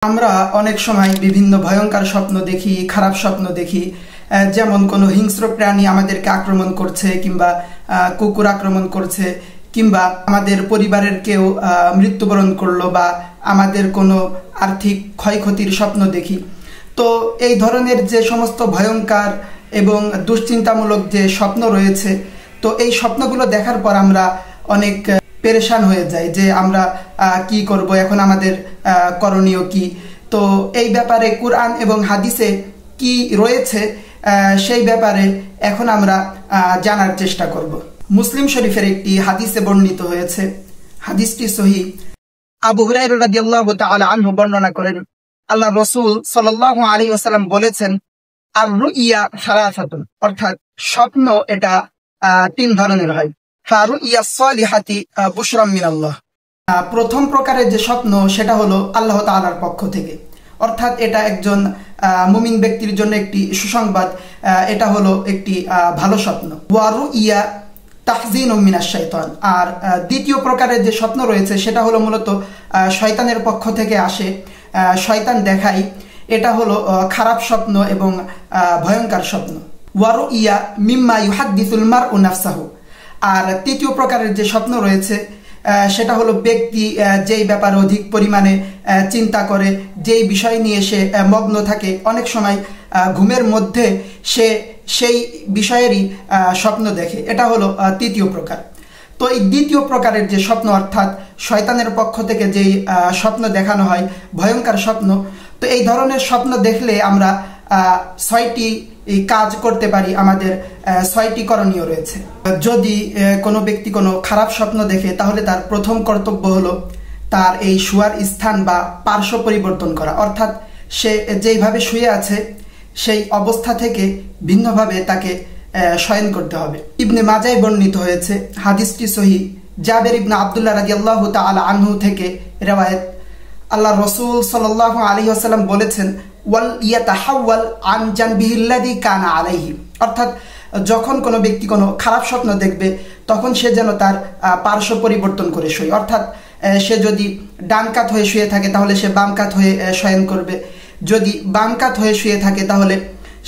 আমরা অনেক সময় বিভিন্ন ভয়ঙ্কর স্বপ্ন দেখি, খারাপ স্বপ্ন দেখি, যেমন কোনো হিংস্র প্রাণী আমাদেরকে আক্রমণ করছে, কিংবা কুকুর আক্রমণ করছে, কিংবা আমাদের পরিবারের কেউ মৃত্যুবরণ করলো, বা আমাদের কোনো আর্থিক ক্ষয়ক্ষতির স্বপ্ন দেখি। তো এই ধরনের যে সমস্ত ভয়ঙ্কর এবং দুশ্চিন্তামূলক যে স্বপ্ন রয়েছে, তো এই স্বপ্নগুলো দেখার পর আমরা অনেক পেরেশান হয়ে যায় যে আমরা কি করব, এখন আমাদের করণীয় কি। তো এই ব্যাপারে কুরআন এবং হাদিসে কি রয়েছে সেই ব্যাপারে এখন আমরা জানার চেষ্টা করব। মুসলিম শরীফের একটি হাদিসে বর্ণিত হয়েছে, হাদিসটি সহিহ। আবু হুরায়রা রাদিয়াল্লাহু তাআলা আনহু বর্ণনা করেন, আল্লাহ রাসূল সাল্লাল্লাহু আলাইহি ওয়াসাল্লাম বলেছেন, আর রুইয়া সালাসাতুন, অর্থাৎ স্বপ্ন এটা তিন ধরনের হয়। ফারুইয়া সালিহাতি বুশরাম মিনাল্লাহ। প্রথম প্রকারের যে স্বপ্ন সেটা হলো আল্লাহ তাআলার পক্ষ থেকে, অর্থাৎ এটা একজন মুমিন ব্যক্তির জন্য একটি সুসংবাদ, এটা হলো একটি ভালো স্বপ্ন। ওয়ারুইয়া তাহজিনুম মিনাশ শাইতান। আর দ্বিতীয় প্রকারের যে স্বপ্ন রয়েছে সেটা হলো মূলত শয়তানের পক্ষ থেকে আসে, শয়তান দেখায়, এটা হলো খারাপ স্বপ্ন এবং ভয়ঙ্কর স্বপ্ন। ওয়ারুইয়া মিম্মা ইউহাদ্দিসুল মারউ নাফসাহু। আর তৃতীয় প্রকারের যে স্বপ্ন রয়েছে সেটা হলো ব্যক্তি যেই ব্যাপারে অধিক পরিমাণে চিন্তা করে, যেই বিষয় নিয়ে সে মগ্ন থাকে, অনেক সময় ঘুমের মধ্যে সে সেই বিষয়েরই স্বপ্ন দেখে, এটা হলো তৃতীয় প্রকার। তো এই দ্বিতীয় প্রকারের যে স্বপ্ন, অর্থাৎ শয়তানের পক্ষ থেকে যেই স্বপ্ন দেখানো হয়, ভয়ঙ্কর স্বপ্ন, তো এই ধরনের স্বপ্ন দেখলে আমরা 6টি কাজ করতে পারি, আমাদের 6টি করণীয় রয়েছে। যদি কোনো ব্যক্তি কোনো খারাপ স্বপ্ন দেখে, তাহলে তার প্রথম কর্তব্য হলো তার এই শোয়ার স্থান বা পার্শ্ব পরিবর্তন করা, অর্থাৎ সে যেইভাবে শুয়ে আছে সেই অবস্থা থেকে ভিন্নভাবে তাকে শয়ন করতে হবে। ইবনে মাজায় বর্ণিত হয়েছে, হাদিসটি সহিহ। জাবের ইবনে আব্দুল্লাহ রাদিয়াল্লাহু তাআলা আনহু থেকে রিওয়ায়াত, আল্লাহ রাসূল সাল্লাল্লাহু আলাইহি ওয়াসাল্লাম বলেছেন, ওয়াল ইয়াতাহাওয়াল আন জানবিহিল্লাযী কানা আলাইহি। অর্থাৎ যখন কোনো ব্যক্তি কোনো খারাপ স্বপ্ন দেখবে, তখন সে যেন তার পার্শ্ব পরিবর্তন করে শোয়, অর্থাৎ সে যদি ডান কাত হয়ে শুয়ে থাকে তাহলে সে বাম কাত হয়ে শয়ন করবে, যদি বাম কাত হয়ে শুয়ে থাকে তাহলে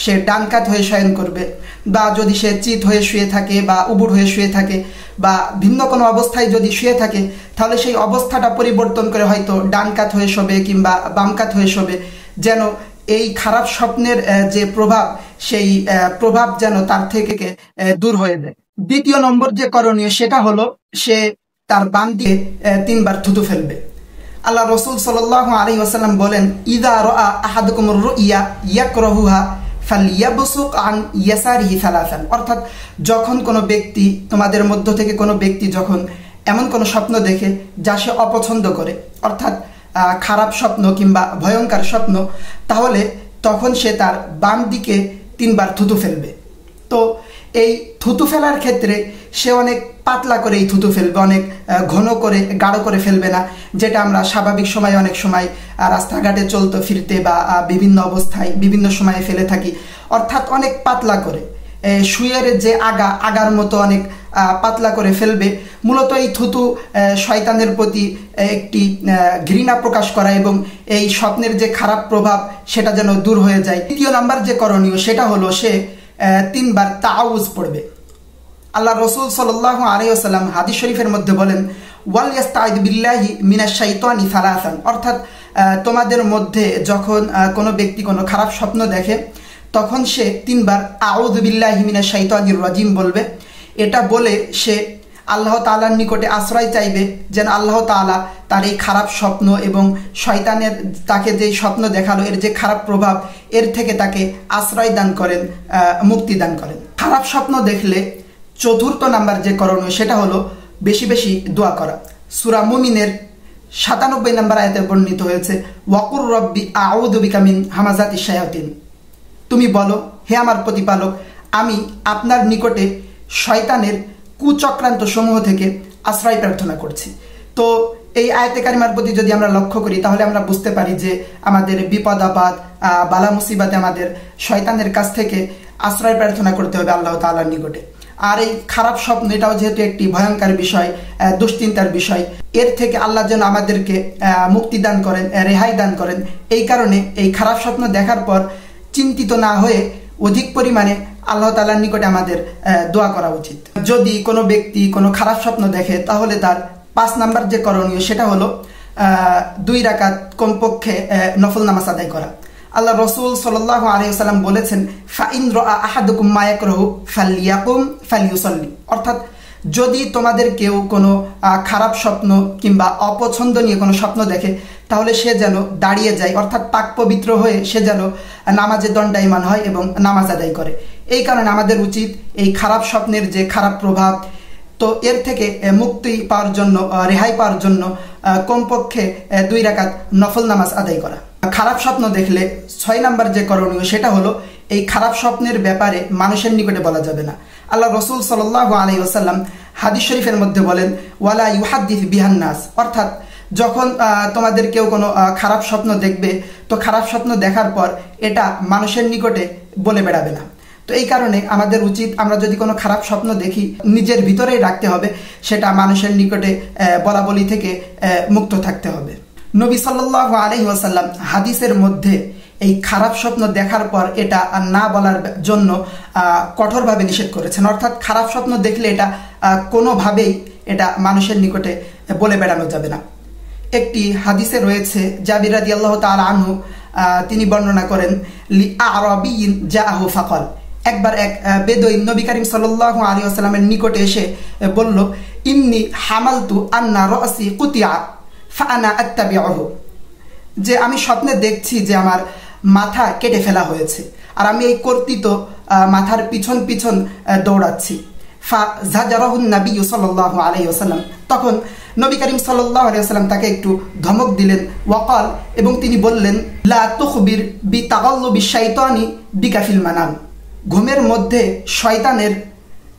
সে ডান কাত হয়ে শয়ন করবে, বা যদি সে চিত হয়ে শুয়ে থাকে বা উবুড় হয়ে শুয়ে থাকে বা ভিন্ন কোনো অবস্থায় যদি শুয়ে থাকে, তাহলে সেই অবস্থাটা পরিবর্তন করে হয়তো ডান কাত হয়ে শোবে কিংবা বাম কাত হয়ে শোবে, যেন এই খারাপ স্বপ্নের যে প্রভাব, সেই প্রভাব যেন তার থেকে দূর হয়ে যায়। দ্বিতীয় নম্বর যে করণীয় সেটা হলো সে তার বাম দিয়ে 3বার থুতু ফেলবে। আল্লাহ রাসূল সাল্লাল্লাহু আলাইহি ওয়াসাল্লাম বলেন, ইযা রাআ আহাদুকুমুর রুইয়া ইয়াকরাহুহা ফালইয়াবসুক আন ইয়াসারিহি সালাসান। অর্থাৎ যখন কোনো ব্যক্তি, তোমাদের মধ্য থেকে কোনো ব্যক্তি যখন এমন কোনো স্বপ্ন দেখে যা সে অপছন্দ করে, অর্থাৎ খারাপ স্বপ্ন কিংবা ভয়ঙ্কর স্বপ্ন, তাহলে তখন সে তার বাম দিকে 3বার থুতু ফেলবে। তো এই থুতু ফেলার ক্ষেত্রে সে অনেক পাতলা করে এই থুতু ফেলবে, অনেক ঘন করে গাঢ় করে ফেলবে না, যেটা আমরা স্বাভাবিক সময়ে অনেক সময় রাস্তাঘাটে চলতে ফিরতে বা বিভিন্ন অবস্থায় বিভিন্ন সময়ে ফেলে থাকি, অর্থাৎ অনেক পাতলা করে, শুয়ের যে আগার মতো অনেক পাতলা করে ফেলবে। মূলত এই থুতু শয়তানের প্রতি একটি ঘৃণা প্রকাশ করা এবং এই স্বপ্নের যে খারাপ প্রভাব সেটা যেন দূর হয়ে যায়। তৃতীয় নাম্বার যে করণীয় সেটা হলো সে 3বার তাআউয পড়বে। আল্লাহ রাসূল সাল্লাল্লাহু আলাইহি ওয়াসাল্লাম হাদিস শরীফের মধ্যে বলেন, ওয়াল ইস্তাঈদ বিল্লাহি মিনাশ শাইতানি সালাসান। অর্থাৎ তোমাদের মধ্যে যখন কোনো ব্যক্তি কোনো খারাপ স্বপ্ন দেখে, তখন সে 3বার আউযু বিল্লাহি মিনাশ শাইতানির রাজিম বলবে। এটা বলে সে আল্লাহ তাআলার নিকটে আশ্রয় চাইবে, যেন আল্লাহ তাআলা তার এই খারাপ স্বপ্ন এবং শয়তানের তাকে যে স্বপ্ন দেখালো এর যে খারাপ প্রভাব, এর থেকে তাকে আশ্রয় দান করেন, মুক্তি দান করেন। খারাপ স্বপ্ন দেখলে 4র্থ নাম্বার যে করণীয় সেটা হলো বেশি বেশি দোয়া করা। সূরা মুমিনের 97 নম্বর আয়াতে বর্ণিত হয়েছে, ওয়াকুর রব্বি আউযু বিকা মিন হামাযাতিশ শায়াতিন। তুমি বলো, হে আমার প্রতিপালক, আমি আপনার নিকটে শয়তানের কুচক্রান্ত সমূহ থেকে আশ্রয় প্রার্থনা করছি। তো এই আয়াতে কারিমার প্রতি যদি আমরা লক্ষ্য করি, তাহলে আমরা বুঝতে পারি যে আমাদের বিপদ আপদ, বালা মুসিবতে আমাদের শয়তানের কাছ থেকে আশ্রয় প্রার্থনা করতে হবে আল্লাহ তাআলার নিকটে। আর এই খারাপ স্বপ্ন এটাও যেহেতু একটি ভয়ঙ্কর বিষয়, দুশ্চিন্তার বিষয়, এর থেকে আল্লাহ যেন আমাদেরকে মুক্তি দান করেন, রেহাই দান করেন। এই কারণে এই খারাপ স্বপ্ন দেখার পর চিন্তিত না হয়ে অধিক পরিমাণে আল্লাহ তাআলার নিকটে আমাদের দোয়া করা উচিত। যদি কোনো ব্যক্তি কোনো খারাপ স্বপ্ন দেখে তাহলে তার 5 নাম্বার যে করণীয় সেটা হলো 2 রাকাত কমপক্ষে নফল নামাজ আদায় করা। আল্লাহ রসুল সাল্লাল্লাহু আলাইহি ওয়াসাল্লাম বলেছেন, ফাইন রাআ আহাদুকুম মা ইয়াকরাহু ফালইয়াকুম ফালইউসাল্লি, অর্থাৎ যদি তোমাদের কেউ কোনো খারাপ স্বপ্ন কিংবা অপছন্দনীয় কোনো স্বপ্ন দেখে তাহলে সে যেন দাঁড়িয়ে যায়, অর্থাৎ পাক পবিত্র হয়ে সে যেন নামাজে দণ্ডায়মান হয় এবং নামাজ আদায় করে। এই কারণে আমাদের উচিত এই খারাপ স্বপ্নের যে খারাপ প্রভাব, তো এর থেকে মুক্তি পাওয়ার জন্য, রেহাই পাওয়ার জন্য কমপক্ষে 2 রাকাত নফল নামাজ আদায় করা। খারাপ স্বপ্ন দেখলে 6 নাম্বার যে করণীয় সেটা হলো এই খারাপ স্বপ্নের ব্যাপারে মানুষের নিকটে বলা যাবে না। আল্লাহ রসুল সাল্লাল্লাহু আলাইহি ওয়াসাল্লাম হাদিস শরীফের মধ্যে বলেন, ওয়ালা ইউহাদ্দিস বিহান নাস, অর্থাৎ যখন তোমাদের কেউ কোনো খারাপ স্বপ্ন দেখবে তো খারাপ স্বপ্ন দেখার পর এটা মানুষের নিকটে বলে বেড়াবে না। তো এই কারণে আমাদের উচিত আমরা যদি কোনো খারাপ স্বপ্ন দেখি নিজের ভিতরেই রাখতে হবে, সেটা মানুষের নিকটে বলা বলি থেকে মুক্ত থাকতে হবে। নবী সাল্লাল্লাহু আলাইহি ওয়াসাল্লাম হাদিসের মধ্যে এই খারাপ স্বপ্ন দেখার পর এটা না বলার জন্য কঠোরভাবে নিষেধ করেছেন, অর্থাৎ খারাপ স্বপ্ন দেখলে এটা কোনোভাবেই এটা মানুষের নিকটে বলে বেড়ানো যাবে না। একটি হাদিসে রয়েছে, জাবির রাদিয়াল্লাহু তাআলা আনহু তিনি বর্ণনা করেন, লি আরাবিয়িন জাআহু ফাকাল, একবার এক বেদুইন নবী করিম সাল্লাল্লাহু আলাইহি ওয়াসাল্লামের নিকটে এসে বলল, ইন্নী হামালতু আন্না রাসি কুতিয়া ফাআনা আত্তাবিউহু, যে আমি স্বপ্নে দেখছি যে আমার মাথা কেটে ফেলা হয়েছে আর আমি এই কর্তৃত মাথার পিছন পিছন দৌড়াচ্ছি। ফাজারাহুন নবী সাল্লাল্লাহু আলাইহি ওয়াসাল্লাম, তখন নবী করিম সাল্লাল্লাহু আলাইহি ওয়াসাল্লাম তাকে একটু ধমক দিলেন। ওয়াকাল, এবং তিনি বললেন, লা তুখবির বিতাগাল্লুবি শাইতানি বিকা ফিল মানাম, ঘুমের মধ্যে শয়তানের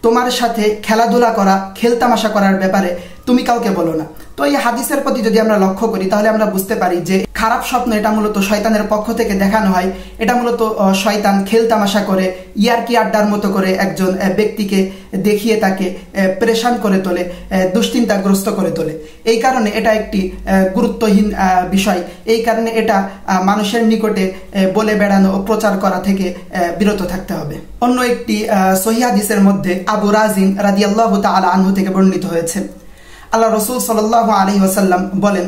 তোমার সাথে খেলাধুলা করা, খেলতামাশা করার ব্যাপারে তুমি কাউকে বলো না। তো এই হাদিসের প্রতি যদি আমরা লক্ষ্য করি তাহলে আমরা বুঝতে পারি যে খারাপ স্বপ্ন এটা মূলত শয়তানের পক্ষ থেকে দেখানো হয়। এটা মূলত শয়তান খেলতামাশা করে, ইয়ারকি আড্ডার মতো করে একজন ব্যক্তিকে দেখিয়ে তাকে পরেশান করে তোলে, দুশ্চিন্তাগ্রস্ত করে তোলে। এই কারণে এটা একটি গুরুত্বহীন বিষয়। এই কারণে এটা মানুষের নিকটে বলে বেড়ানো ও প্রচার করা থেকে বিরত থাকতে হবে। অন্য একটি সহিহ হাদিসের মধ্যে আবু রাজিন রাদিয়াল্লাহু তাআলা আনহু থেকে বর্ণিত হয়েছে, আল্লাহ রসুল সাল্লাল্লাহু আলাইহি ওয়াসাল্লাম বলেন,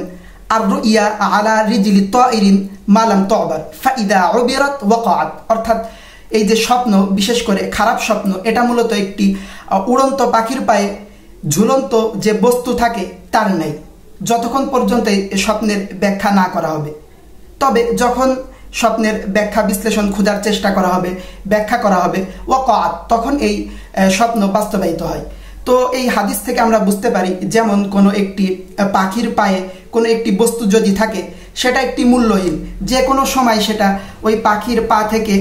আর রুইয়া আলা রিজলি তাইরিন মা লাম তু'বার ফাইদা উবিরাত ওয়াকাআত, অর্থাৎ এই যে স্বপ্ন, বিশেষ করে খারাপ স্বপ্ন, এটা মূলত একটি উড়ন্ত পাখির পায়ে ঝুলন্ত যে বস্তু থাকে তার নেই, যতক্ষণ পর্যন্ত এই স্বপ্নের ব্যাখ্যা না করা হবে। তবে যখন স্বপ্নের ব্যাখ্যা বিশ্লেষণ খোঁজার চেষ্টা করা হবে, ব্যাখ্যা করা হবে, ওয়াকাআত, তখন এই স্বপ্ন বাস্তবায়িত হয়। তো এই হাদিস থেকে আমরা বুঝতে পারি, যেমন কোনো একটি পাখির পায়ে কোনো একটি বস্তু যদি থাকে সেটা একটি মূল্যহীন, যে কোনো সময় সেটা ওই পাখির পা থেকে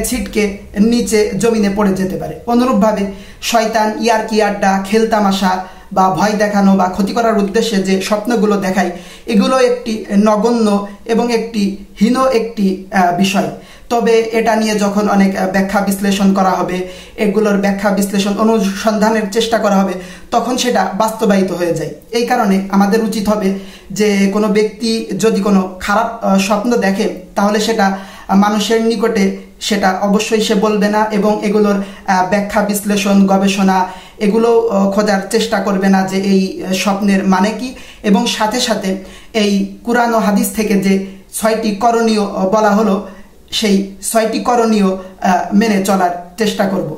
ছিটকে নিচে জমিনে পড়ে যেতে পারে। অনুরূপভাবে শয়তান ইয়ারকি আড্ডা, খেলতামাশা বা ভয় দেখানো বা ক্ষতি করার উদ্দেশ্যে যে স্বপ্নগুলো দেখায়, এগুলো একটি নগণ্য এবং একটি হীন একটি বিষয়। তবে এটা নিয়ে যখন অনেক ব্যাখ্যা বিশ্লেষণ করা হবে, এগুলোর ব্যাখ্যা বিশ্লেষণ অনুসন্ধানের চেষ্টা করা হবে, তখন সেটা বাস্তবায়িত হয়ে যায়। এই কারণে আমাদের উচিত হবে যে কোনো ব্যক্তি যদি কোনো খারাপ স্বপ্ন দেখে তাহলে সেটা মানুষের নিকটে সেটা অবশ্যই সে বলবে না, এবং এগুলোর ব্যাখ্যা বিশ্লেষণ গবেষণা এগুলো খোঁজার চেষ্টা করবে না যে এই স্বপ্নের মানে কি, এবং সাথে সাথে এই কুরআন ও হাদিস থেকে যে 6টি করণীয় বলা হলো সেই 6টি করণীয় মেনে চলার চেষ্টা করব।